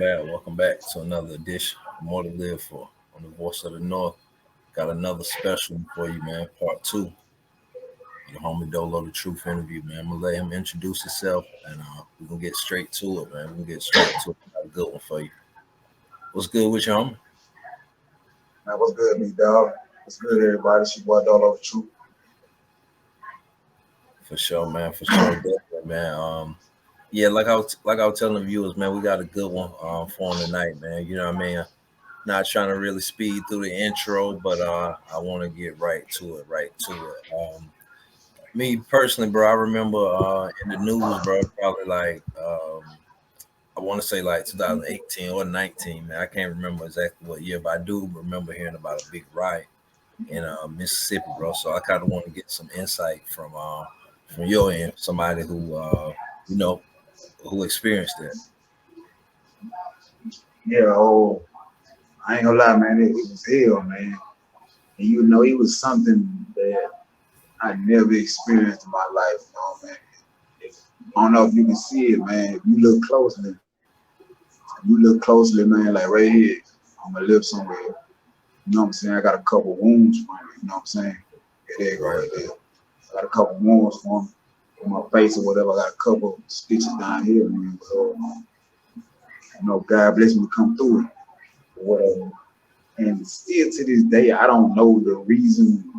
Welcome back to another edition of More to Live For on the Voice of the North. Got another special one for you, man. Part two. The homie DoeLow DaTruth interview, man. I'm gonna let him introduce himself, and we're gonna get straight to it, man. We're gonna get straight to it. Got a good one for you. What's good with you, homie? Man, what's good, big dog? What's good, everybody? It's your boy DoeLow DaTruth. For sure, man. For sure, definitely, man. Yeah, like I was telling the viewers, man, we got a good one for him tonight, man. You know what I mean? Not trying to really speed through the intro, but I want to get right to it. Me personally, bro, I remember in the news, bro, probably like I want to say like 2018 or 19, man. I can't remember exactly what year, but I do remember hearing about a big riot in Mississippi, bro. So I kind of want to get some insight from your end, somebody who you know who experienced that. Yeah, I ain't gonna lie, man. It was hell, man. And it was something that I never experienced in my life, man. I don't know if you can see it, man. If you look closely, man, like right here on my lip somewhere. You know what I'm saying? I got a couple wounds from it. You know what I'm saying? Yeah, there you go, right there. I got a couple wounds from my face or whatever. I got a couple stitches down here, man. So, God bless me to come through it or whatever. And still to this day, I don't know the reason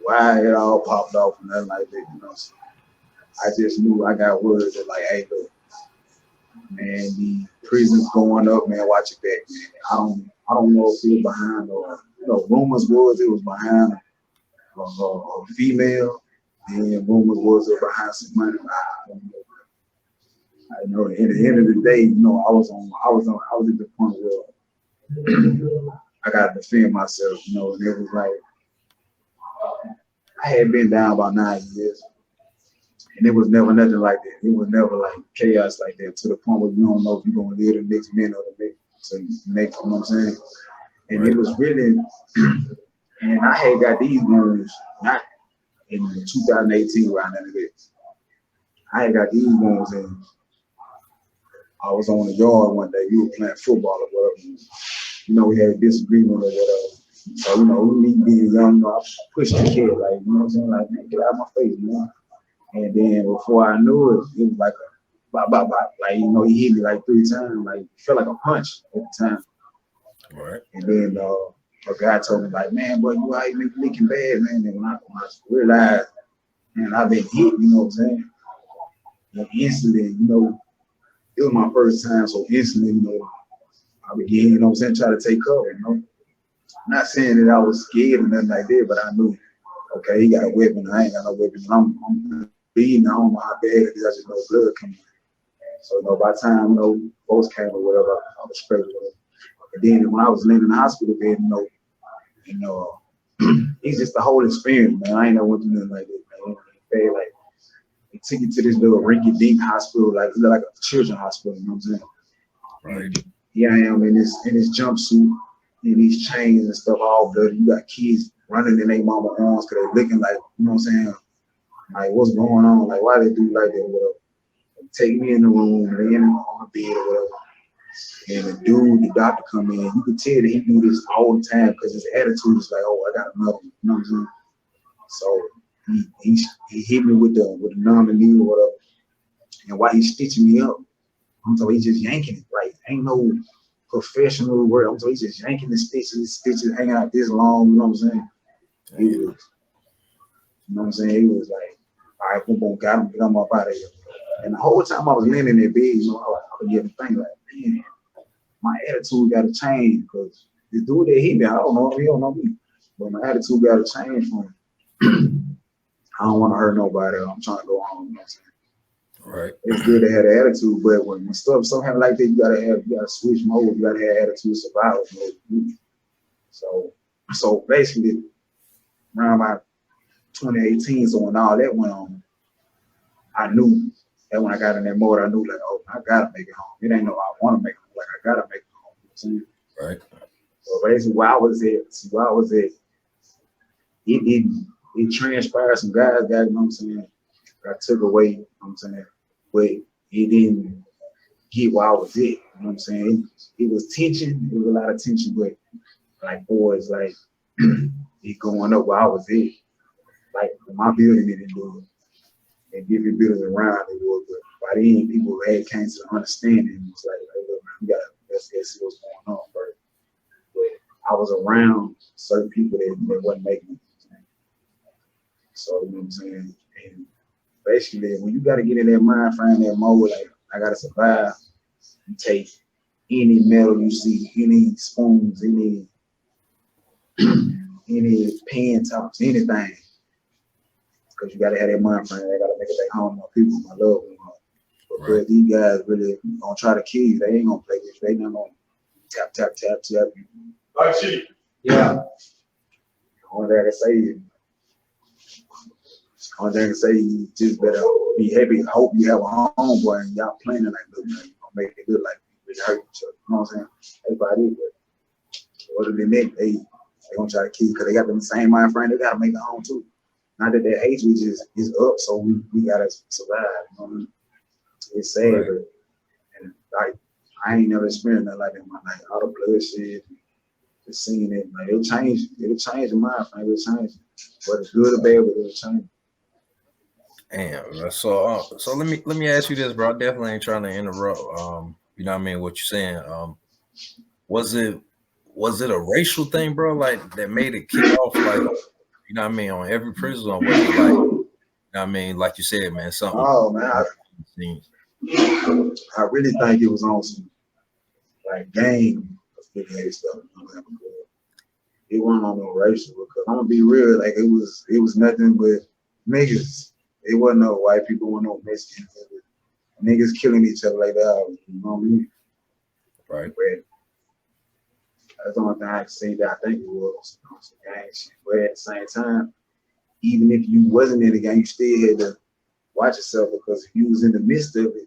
why it all popped off and nothing like that. So I just knew I got words that like, hey, look, man, the prison's going up, man. Watch it back, man. I don't know if it was behind or rumors was it was behind a female, and rumors was it behind some money. I don't know. I know at the end of the day, I was at the point where I gotta defend myself, and it was like I had been down about 9 years, and it was never nothing like that. It was never like chaos like that to the point where you don't know if you're gonna live the next minute or the next, you know what I'm saying? And right. It was really, and I had got these wounds not in 2018 around that bit. I had got these wounds in. I was on the yard one day. We were playing football or whatever. We had a disagreement or whatever. So, me being young, I pushed the kid, like, you know what I'm saying? Like, man, get out of my face, man. And then before I knew it, it was like a bop, bop, bop. Like, he hit me like 3 times. Like, it felt like a punch at the time. Right. And then a guy told me, like, man, boy, you out here making bad, man. And when I realized, man, I've been hit, you know what I'm saying? And instantly, it was my first time, so instantly, I began, you know what I'm saying, try to take cover, Not saying that I was scared or nothing like that, but I knew, okay, he got a weapon, I ain't got no weapon. I'm bleeding, I don't know how bad it is, I just know blood coming. So, by the time, folks came or whatever, I was straight with it. And then when I was laying in the hospital bed, it's just the whole experience, man. I ain't never went through nothing like that, man. Like, they took you to this little rinky-dink hospital, like a children's hospital, you know what I'm saying? Right. Here I am in this jumpsuit, in these chains and stuff, all bloody. You got kids running in their mama arms because they're looking like, you know what I'm saying? Like, what's going on? Like, why they do like that or whatever? They take me in the room, they in on the bed or whatever. And the doctor come in, you could tell that he do this all the time because his attitude is like, oh, I got another one, you know what I'm saying? So he hit me with the numbing needle or whatever. And while he's stitching me up, I'm talking he's just yanking it. Like, ain't no professional work. I'm talking he's just yanking the stitches hanging out this long, you know what I'm saying? He was, you know what I'm saying? He was like, all right, boom, got him, get him up out of here. And the whole time I was laying in that bed, I was getting thinking like, man, my attitude got to change because the dude that hit me, I don't know him, he don't know me. But my attitude got to change from I don't want to hurt nobody. I'm trying to go home. You know what I'm saying? Right. It's good to have the attitude, but when stuff happen like that, you gotta switch mode. You gotta have attitude survival mode. So basically, around about 2018, so when all that went on, I knew that when I got in that mode, I knew like, oh, I gotta make it home. It ain't no I want to make it home. Like I gotta make it home. You know what I'm saying? Right. So basically, while I was at, it transpired. Some guys got, you know what I'm saying, got took away, you know what I'm saying, but it didn't get where I was at. You know what I'm saying? It was tension. It was a lot of tension, but like boys, like it going up where I was at. Like my building didn't do it, and different buildings around it was. But by then, people had came to the understanding. It's like, hey, look, man, we got let's see what's going on first. But I was around certain people that wasn't making it. So you know what I'm saying? And basically, when you got to get in that mind frame, that mode, like I gotta survive. You take any metal you see, any spoons, any pen tops, anything, because you gotta have that mind frame. I gotta make it back home, my people, my loved ones. Because these guys really gonna try to kill you. They ain't gonna play this. They not gonna tap, tap, tap, tap you. Yeah. Only thing I can say is, you just better be happy. Hope you have a homeboy and y'all planning like, look, man, you gonna make it look like we really hurt each other. You know what I'm saying? Everybody, but other than that, they gonna try to kill you because they got the same mind frame. They gotta make it home too. Not that their age is up, so we gotta survive. You know what I mean? It's sad, but and like I ain't never experienced nothing like that in my life. All the bloodshed, just seeing it, like it'll change the mind frame. It'll change, whether it's good or bad, but it'll change. Damn. So let me ask you this, bro. I definitely ain't trying to interrupt. You know what I mean? What you're saying. Was it a racial thing, bro? Like that made it kick off, like you know what I mean, on every prison? Or was it like, you know what I mean, like you said, man, something. Oh man, I really think it was on some like gang affiliated stuff. It wasn't on no racial because I'm gonna be real, like it was nothing but niggas. It wasn't no white people, wasn't no Mexicans. Niggas killing each other like that. You know what I mean? Right. But that's the only thing I can say that I think it was some gang shit. But at the same time, even if you wasn't in the gang, you still had to watch yourself because if you was in the midst of it,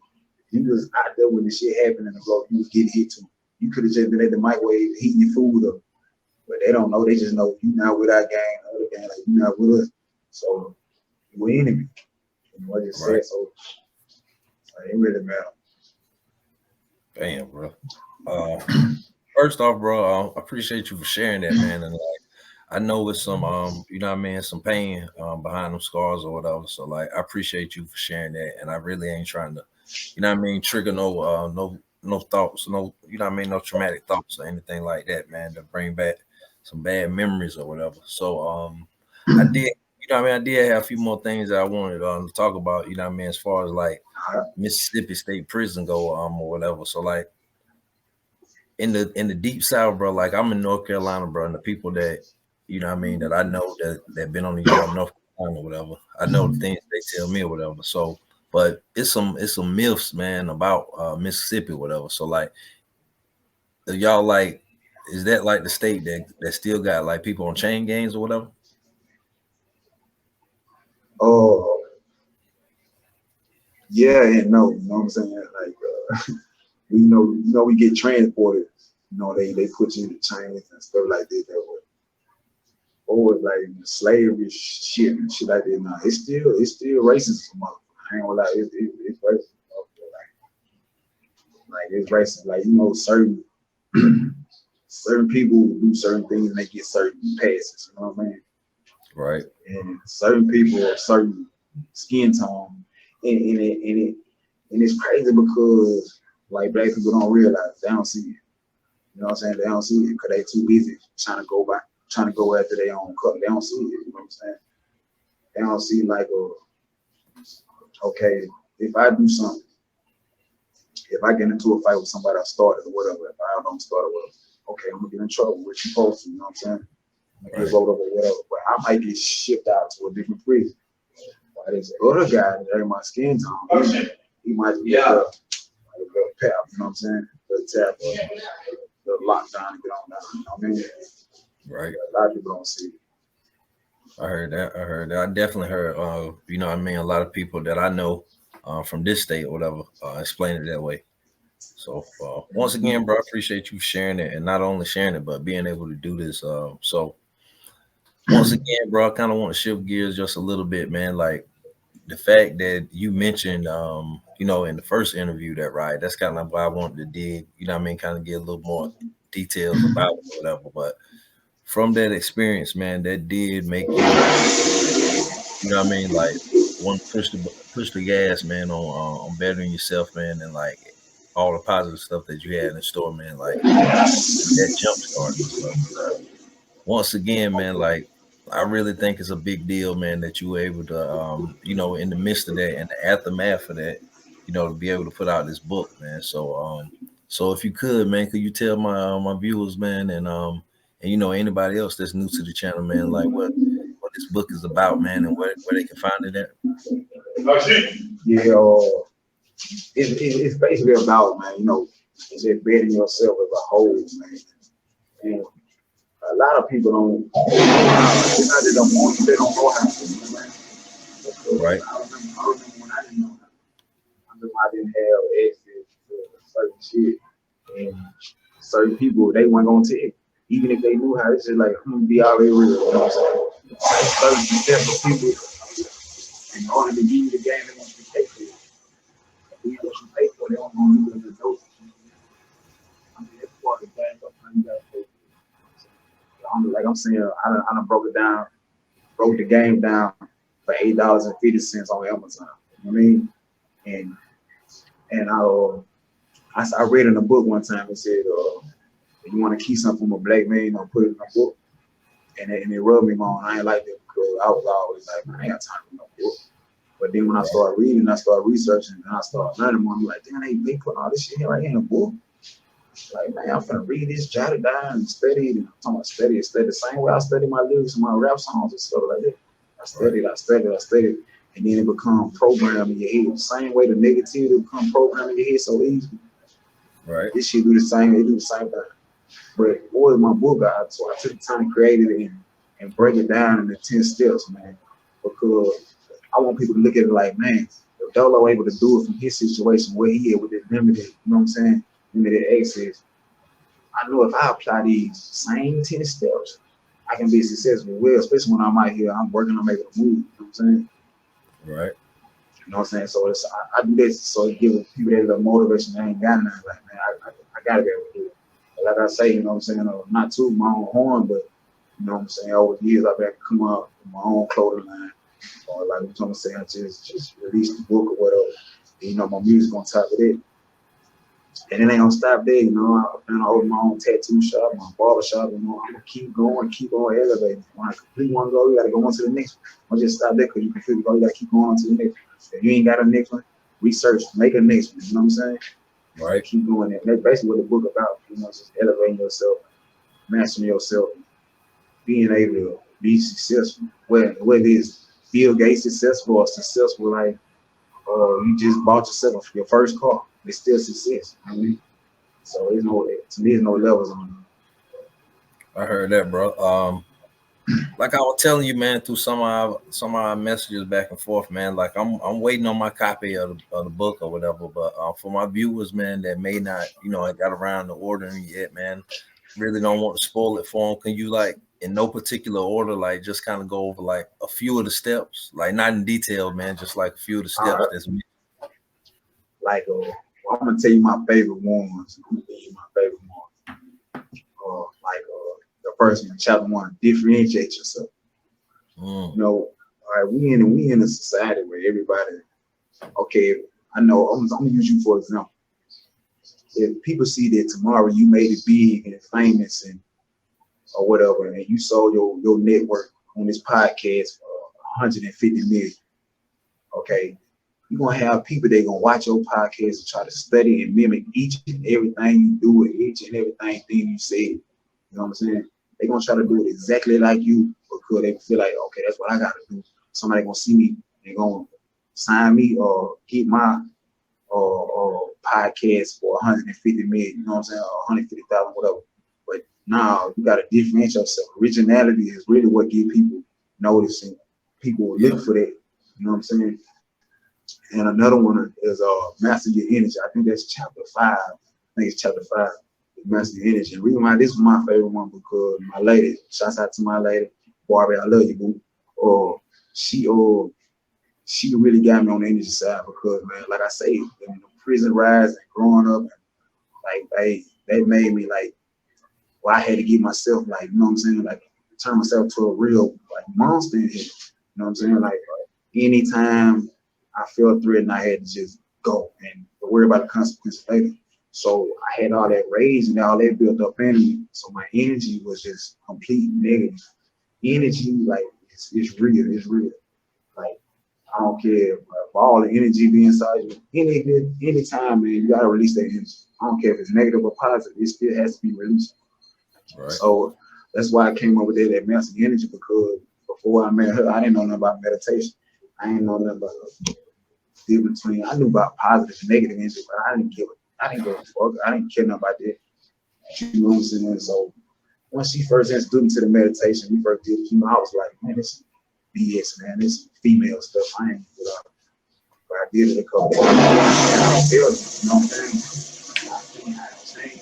you was out there when the shit happened in the block, you was getting hit too. You could have just been at the microwave heating your food up. But they don't know, they just know you not with our gang, other gang, like you not with us. So we're enemy. You know what I just said, so it really matter. Damn, bro. First off, bro, I appreciate you for sharing that, man. And like, I know it's some, you know what I mean, some pain behind them scars or whatever. So like, I appreciate you for sharing that. And I really ain't trying to, you know what I mean, trigger no thoughts, no, you know what I mean, no traumatic thoughts or anything like that, man, to bring back some bad memories or whatever. So I did, you know what I mean, I did have a few more things that I wanted to talk about, you know what I mean, as far as like Mississippi State Prison go or whatever. So like in the deep south, bro, like I'm in North Carolina, bro, and the people that, you know what I mean, that I know that been on the job North Carolina or whatever, I know the things they tell me or whatever. So but it's some myths, man, about Mississippi or whatever. So like y'all like, is that like the state that still got like people on chain gangs or whatever? Oh, yeah and no, you know what I'm saying? Like we know we get transported, you know, they put you in the chains and stuff like this. That way. Or like slavery shit and shit like that. Nah, it's still racist. I ain't gonna lie, it's racist. Like it's racist. Like you know, certain people do certain things and they get certain passes. You know what I mean? Right. And certain people are certain skin tone, and it's crazy because like black people don't realize, they don't see it. You know what I'm saying? They don't see it because they too busy trying to go after their own color. They don't see it. You know what I'm saying? They don't see like okay, if I do something, if I get into a fight with somebody I started or whatever, if I don't start it, okay, I'm gonna get in trouble. What you supposed to? You know what I'm saying? I'm gonna get rolled up or whatever. But I might get shipped out to a different prison. While there's other guy that ain't my skin tone, he might be a pep. You know what I'm saying? The tap, the lockdown and get on down. You know what I mean? Right. A lot of people don't see it. I heard that. I definitely heard, you know what I mean, a lot of people that I know from this state or whatever explain it that way. So once again, bro, I appreciate you sharing it, and not only sharing it, but being able to do this. So once again, bro, I kind of want to shift gears just a little bit, man. Like the fact that you mentioned in the first interview that Riot. That's kind of why I wanted to dig, kind of get a little more details about it or whatever. But from that experience, man, that did make you, like want to push the gas, man, on bettering yourself, man, and like all the positive stuff that you had in store, man, like that jump start and stuff. Once again, man, like I really think it's a big deal, man, that you were able to, in the midst of that and the aftermath of that, to be able to put out this book, man. So if you could, man, could you tell my viewers, man, and anybody else that's new to the channel, man, like what this book is about, man, and where they can find it at? Yeah, it's basically about, man, it's just betting yourself as a whole, man. And a lot of people don't they don't want to, they don't know how to, man. Right. I remember when I didn't know how. I remember I didn't have access to certain shit, and certain people they weren't gonna tell you. Even if they knew how, it's just like I'm gonna be already real. You know what I'm saying? Like certain steps of people, in order to give you the game, they want you to pay for it. What you pay for, they don't want you to know. I mean, that's part of the game. Sometimes you gotta pay for it. Like I'm saying, I done broke the game down for $8.50 on Amazon. You know what I mean? And I read in a book one time. It said, if you want to keep something from a black man, put it in a book. And it rubbed me wrong. I ain't like that because I was always like, man, I ain't got time for no book. But then when I started reading, I started researching, and I started learning more, I'm like, damn, they put all this shit here right here in a book. Like, man, I'm finna read this, jot it down, and study it. And I'm talking about study the same way I study my lyrics and my rap songs and stuff like that. I studied, and then it become programmed in your head. The same way the negativity become programmed in your head so easy. Right. This shit do the same thing. But boy, my book got, so I took the time to create it and break it down into 10 steps, man. Because I want people to look at it like, man, if DoeLow able to do it from his situation where he is with his limited, you know what I'm saying, limited access, I know if I apply these same 10 steps, I can be successful. Well, especially when I'm out here, I'm working on making a move. You know what I'm saying? Right. You know what I'm saying? So I do this so it gives people that little motivation. They ain't got nothing. Like, man, I gotta be able to do it. But like I say, you know what I'm saying? Not to my own horn, but you know what I'm saying? Over the years, I've had to come up with my own clothing line, or like what I'm saying, just release the book or whatever. And, my music on top of it. And it ain't gonna stop there, I plan to open my own tattoo shop, my barber shop, I'm gonna keep on elevating. When I complete one goal, you gotta go on to the next one. Don't just stop there because you complete the goal, you gotta keep going on to the next one. If you ain't got a next one, research, make a next one, you know what I'm saying? Right. Keep doing it. That's basically what the book about, just elevating yourself, mastering yourself, being able to be successful. Whether it's Bill Gates successful or successful like you just bought yourself your first car, it's still success. You know what I mean? So to me, there's no levels on it. I heard that, bro. Like I was telling you, man, through some of our messages back and forth, man. Like I'm waiting on my copy of the book or whatever. But for my viewers, man, that may not, I got around to ordering yet, man. Really don't want to spoil it for them. Can you, like, in no particular order, like just kind of go over like a few of the steps, like not in detail, man, just like a few of the steps that's like I'm gonna tell you my favorite ones. The first one, chapter 1, differentiate yourself. All right, we in a society where everybody, okay, I know I'm gonna use you for example. If people see that tomorrow you made it big and famous and or whatever, and you sold your network on this podcast for 150 million, okay, you're gonna have people that gonna watch your podcast and try to study and mimic each and everything you do and each and everything you said. You know what I'm saying? They're gonna try to do it exactly like you because they feel like, okay, that's what I gotta do. Somebody gonna see me, they're gonna sign me or get my podcast for 150 million, you know what I'm saying, or 150,000, whatever. But now you gotta differentiate yourself. Originality is really what get people noticing. People look for that. You know what I'm saying? And another one is master your energy. I think that's chapter 5. I think it's chapter 5. Master your energy. And the reason why this was my favorite one because my lady, shouts out to my lady, Barbie, I love you, boo. She she really got me on the energy side because, man, like I say, in the prison rides and growing up, like they made me like, well, I had to get myself like, you know what I'm saying, like turn myself to a real like monster in here. You know what I'm saying? Like anytime I felt threatened, I had to just go and worry about the consequences later. So I had all that rage and all that built up in me. So my energy was just complete negative. Energy, like it's real, it's real. Like I don't care if all the energy be inside you. Any time, man, you gotta release that energy. I don't care if it's negative or positive, it still has to be released. Right. So that's why I came up with that massive energy because before I met her, I didn't know nothing about meditation. I didn't know nothing about the difference between. I knew about positive and negative energy, but I didn't give a fuck. I didn't care nothing about that. You know what I'm saying? So when she first introduced me to the meditation, we first did it, I was like, man, this BS, man. This female stuff. I ain't good at. But I did it a couple of times. And I don't feel it. You know what I'm saying? I think I changed.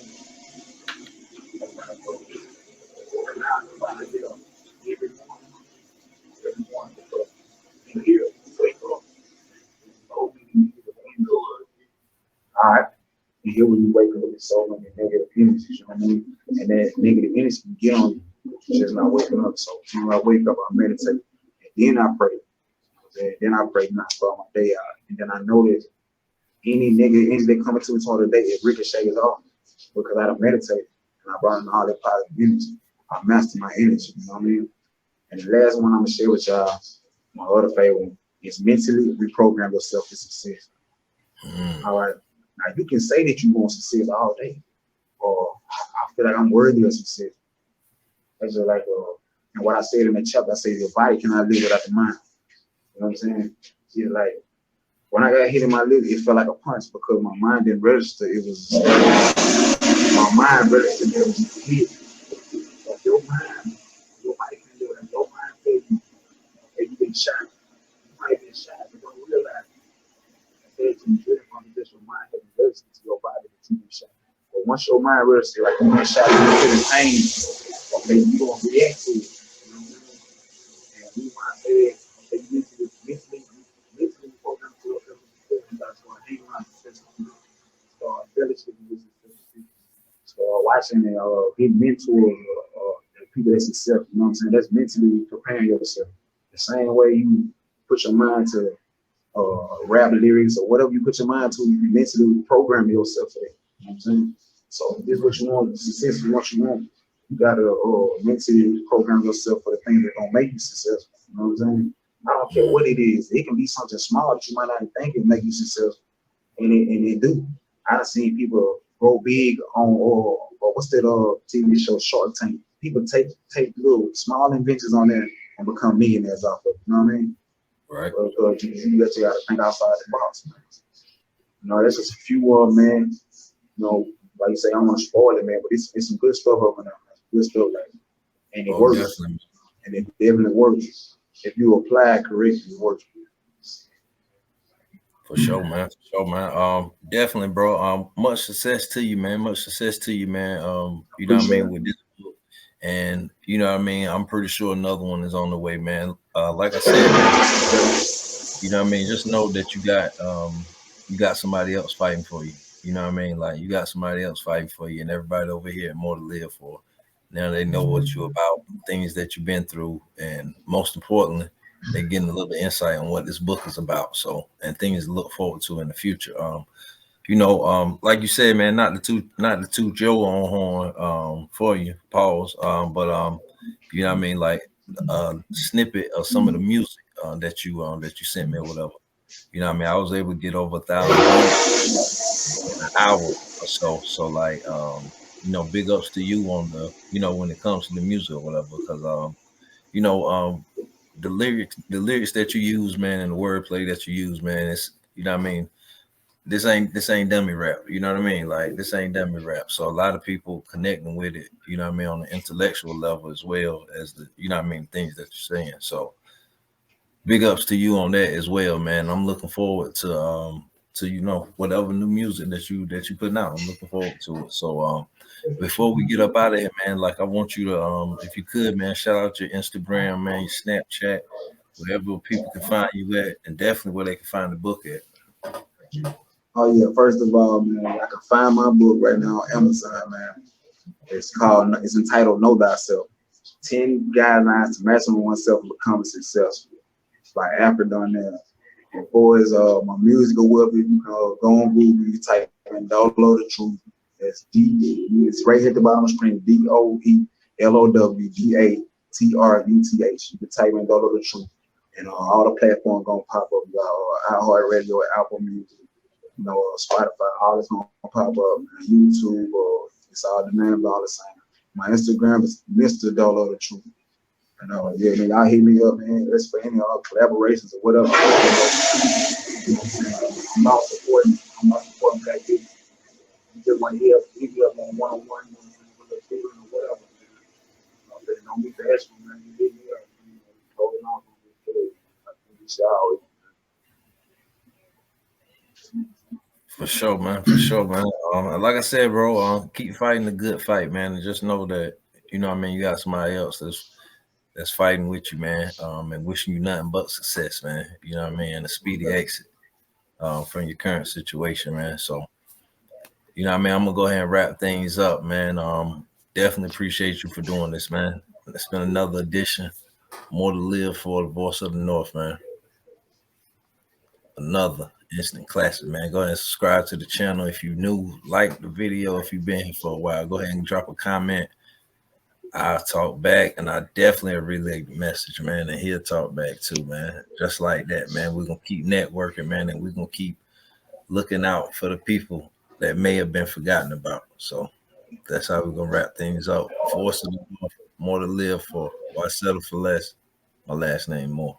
Alright. And here when you wake up with so many negative energies, you know what I mean? And that negative energy can get on you. You're just not waking up. So when I wake up, I meditate. And then I pray. And then I pray not start my day out. And then I know that any negative energy that come into me toward the day, it ricochets off. Because I don't meditate and I brought in all that positive energy. I master my energy, you know what I mean? And the last one I'm gonna share with y'all, my other favorite one, is mentally reprogram yourself for success. All right. Now you can say that you want success all day, or I feel like I'm worthy of success. That's just like and what I said in the chapter, I said your body cannot live without the mind. You know what I'm saying? It's like when I got hit in my lip, it felt like a punch because my mind didn't register. It was my mind registered that it was hit. So your mind, your body can live without your mind. Baby, if you been shot, you might have been shot, but don't realize it. Because your mind has registered to your body that you been shot. But once your mind registers, like you been shot, you feel the pain. Okay, you gonna react to it. You know what I mean? And we want to say that, okay, mentally program to yourself, and that's why hang around successful. Start fellowship with successful people. Start watching and get mentors, the people that's successful. You know what I'm saying? That's mentally preparing yourself. The same way you put your mind to rap lyrics or whatever you put your mind to, you mentally program yourself for that. You know what I'm saying? So if this is what you want, success is what you want. You gotta mentally program yourself for the things that gonna make you successful. You know what I'm saying? I don't care what it is. It can be something small that you might not even think it make you successful, and it do. I've seen people grow big on or what's that TV show Shark Tank. People take little small inventions on there and become millionaires off of it. You know what I mean? Right. You gotta think outside the box, man. You know, that's just a few man. You know, like you say, I don't want to spoil it, man, but it's some good stuff up in there. Good stuff, like, and it works. Definitely. And it definitely works. If you apply it correctly, it works. For sure, man. For sure, man. Definitely, bro. Much success to you, man. Much success to you, man. You know what I mean, with this book. And you know what I mean, I'm pretty sure another one is on the way, man. Like I said, man, you know what I mean, just know that you got somebody else fighting for you. You know what I mean? Like you got somebody else fighting for you, and everybody over here had more to live for. Now they know what you're about, things that you've been through, and most importantly, they're getting a little insight on what this book is about. So, and things to look forward to in the future. You know, like you said, man, not the two Joe on horn for you, pause. But you know what I mean, like snippet of some of the music that you sent me or whatever. You know what I mean? I was able to get over 1,000 in an hour or so. So like you know, big ups to you on the, you know, when it comes to the music or whatever, because you know, the lyrics that you use, man, and the wordplay that you use, man, it's, you know what I mean, this ain't dummy rap, you know what I mean? Like this ain't dummy rap. So a lot of people connecting with it, you know what I mean, on the intellectual level as well as the, you know what I mean, things that you're saying. So big ups to you on that as well, man. I'm looking forward to, you know, whatever new music that you putting out. I'm looking forward to it. So before we get up out of here, man, like I want you to if you could, man, shout out your Instagram, man, your Snapchat, wherever people can find you at, and definitely where they can find the book at. Oh yeah, first of all, man, I can find my book right now on Amazon, man. It's entitled Know Thyself. 10 Guidelines to Mastering Oneself and Becoming Successful. It's by Alfred Darnell. Before is my music or whatever, you can go on Google, you type in DoeLow DaTruth. It's right here at the bottom of the screen, DoeLowDaTruth. You can type in DoeLow DaTruth, and all the platforms gonna pop up. iHeartRadio, Apple Music, Spotify, all it's gonna pop up. YouTube, it's all the names all the same. My Instagram is Mr. DoeLow DaTruth. And yeah, man, y'all hit me up, man. That's for any collaborations or whatever. I'm out supporting black people. You just want to hit me up on one-on-one with the feeling or whatever. Don't be bashful, man. You hit me up. Holding on to it. For sure, man. For sure, man. Like I said, bro, keep fighting the good fight, man, and just know that you got somebody else that's fighting with you, man, and wishing you nothing but success, man. You know what I mean, and a speedy exit from your current situation, man. So, I'm gonna go ahead and wrap things up, man. Definitely appreciate you for doing this, man. It's been another edition, More to Live for, the Voice of the North, man. Another instant classic, man. Go ahead and subscribe to the channel if you're new. Like the video if you've been here for a while. Go ahead and drop a comment. I'll talk back, and I definitely relay the message, man, and he'll talk back too, man. Just like that, man. We're going to keep networking, man, and we're going to keep looking out for the people that may have been forgotten about. So that's how we're going to wrap things up. Force of the North, More to Live for. Why settle for less? My last name, More.